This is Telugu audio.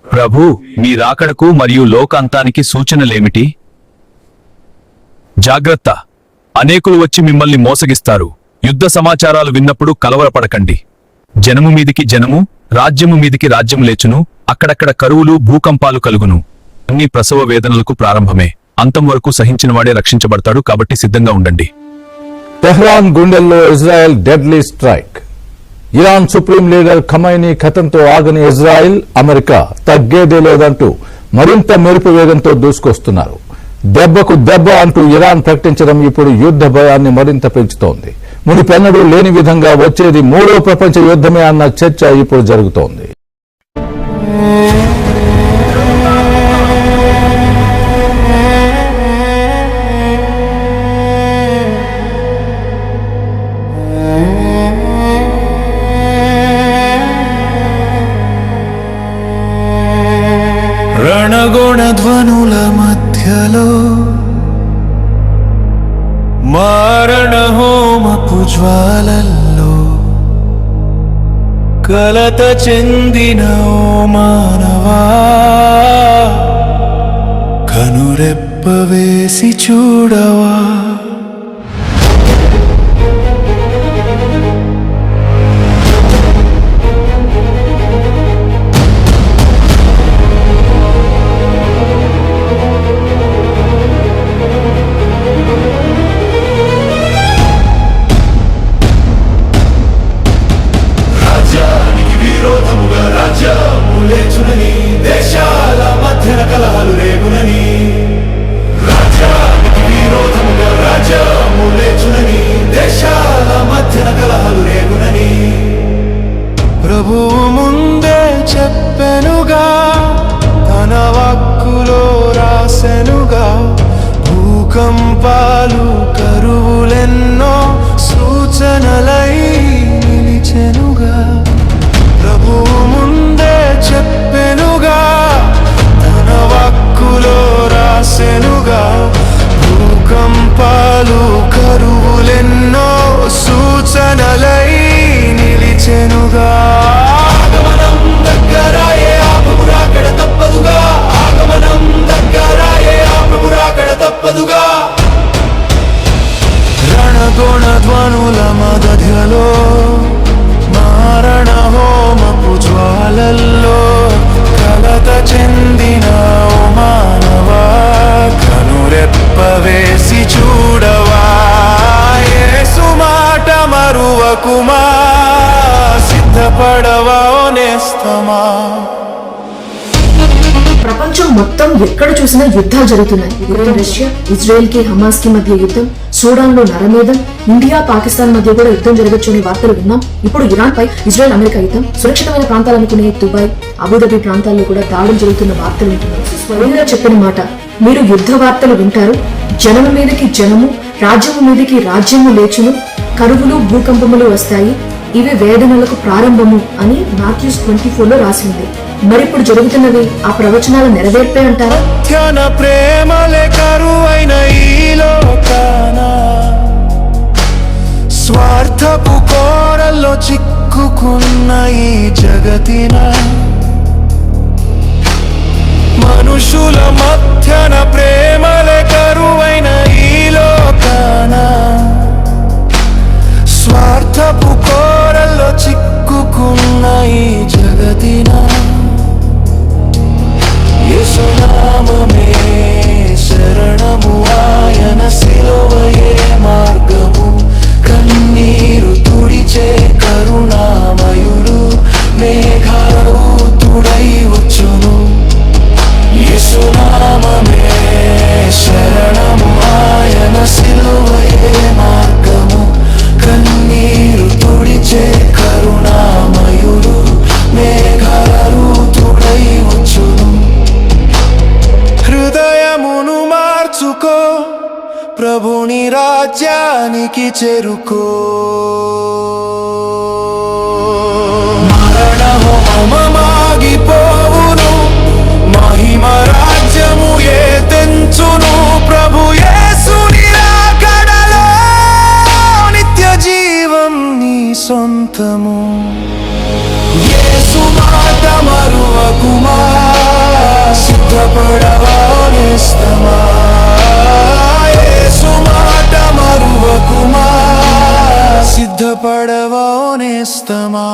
ప్రభూ, మీ రాకడకు మరియు లోకాంతానికి సూచనలేమిటి? జాగ్రత్త, అనేకులు వచ్చి మిమ్మల్ని మోసగిస్తారు. యుద్ధ సమాచారాలు విన్నప్పుడు కలవరపడకండి. జనము మీదికి జనము, రాజ్యము మీదికి రాజ్యము లేచును. అక్కడక్కడ కరువులు, భూకంపాలు కలుగును. అన్ని ప్రసవ వేదనలకు ప్రారంభమే. అంతం వరకు సహించినవాడే రక్షించబడతాడు. కాబట్టి సిద్ధంగా ఉండండి. తెహ్రాన్ గుండెల్లో Israel deadly strike. Iran supreme leader Khamenei కథంతో ఆగని ఇజ్రాయెల్, అమెరికా తగ్గేదే లేదంటూ మరింత మెరుపు వేగంతో దూసుకొస్తున్నారు. దెబ్బకు దెబ్బ అంటూ ఇరాన్ ప్రకటించడం ఇప్పుడు యుద్ధ భయాన్ని మరింత పెంచుతోంది. మునిపెన్నడూ లేని విధంగా వచ్చేది మూడో ప్రపంచ యుద్ధమే అన్న చర్చ ఇప్పుడు జరుగుతోంది. రణగుణ ధ్వనుల మధ్యలో మారణ హోమపు జ్వాలల్లో కలత చెందిన ఓ మానవా, కనురెప్ప వేసి చూడవా. దేశాల మధ్యన కలహాలు రేగునని, రాజ్యానికి విరోధముగా రాజ్యము లేచునని, దేశాల మధ్యన కలహాలు రేగునని ప్రభువు ముందే చెప్పెనుగా, తన వాక్కులో రాసెనుగా. భూకంపాలు, కరువులెన్నో సూచనలై నిలిచెనుగా. ప్రభువు ముందే చెప్పెనుగా, తన వాక్కులో రాసెనుగా. భూకంపాలు, కరువులెన్నో సూచనలై నిలిచెనుగా. ఆగమనం దగ్గరాయే, ఆ ప్రభు రాకడ తప్పదుగా. ఆగమనం దగ్గరాయే, ఆ ప్రభు రాకడ తప్పదుగా. రణగుణ ధ్వనుల మధ్యలో మారణ హోమపు జ్వాలల్లో కలత చెందిన ఓ మానవా, కనురెప్ప వేసి చూడవా. యేసు మాట మరువకుమా, సిద్ధపడవా ఓ నేస్తమా. ప్రపంచం మొత్తం ఎక్కడ చూసినా యుద్ధాలు జరుగుతున్నాయి. యుక్రెయిన్, రష్యా, ఇజ్రాయెల్ కి హమాస్ కి మధ్య యుద్ధం, సూడాన్ లో నరమేధం, ఇండియా పాకిస్తాన్ మధ్య కూడా యుద్ధం జరగచ్చు అనే వార్తలు విన్నాం. ఇప్పుడు ఇరాన్ పై ఇజ్రాయెల్, అమెరికా యుద్ధం, సురక్షితమైన ప్రాంతాలు అనుకునే దుబాయ్, అబుదాబి ప్రాంతాల్లో కూడా దాడులు జరుగుతున్న వార్తలు వింటున్నాం. స్వయంగా చెప్పిన మాట, మీరు యుద్ధ వార్తలు వింటారు. జనము మీదకి జనము, రాజ్యము మీదకి రాజ్యము లేచును. కరువులు, భూకంపములు వస్తాయి. ఇవి వేదనలకు ప్రారంభము అని మాథ్యూస్ 24లో రాసింది. మరిప్పుడు జరుగుతున్నవి ఆ ప్రవచనాల నెరవేర్పే అంటారా? ప్రేమలే కరువైన ఈ లోకాన, స్వార్థపు కోరల్లో చిక్కుకున్న ఈ జగతిన, మనుషుల మధ్యన ప్రేమలే కరువైన ఈ లోకాన, స్వార్థపు కోరల్లో చిక్కుకున్న ఈ జగతిన, యేసునామమే శరణము, ఆయన సిలువయే మార్గము. కన్నీరు తుడిచే కరుణామయుడు, మేఘారూతుడై వచ్చును. యేసునామమే శరణము, ఆయన సిలువయే మార్గము. కన్నీరు తుడిచే కరుణామయుడు, మేఘారూతుడై వచ్చును. హృదయమును మార్చుకో, ప్రభుని రాజ్యానికి చేరుకో. మరణ హోమమాగిపోవును, మహిమ రాజ్యము ఏ తెంచును. ప్రభు యేసుని రాకడలో నిత్య జీవం నీ సొంతము. యేసు మాట మరువకుమా, బాధపడవో నేస్తమా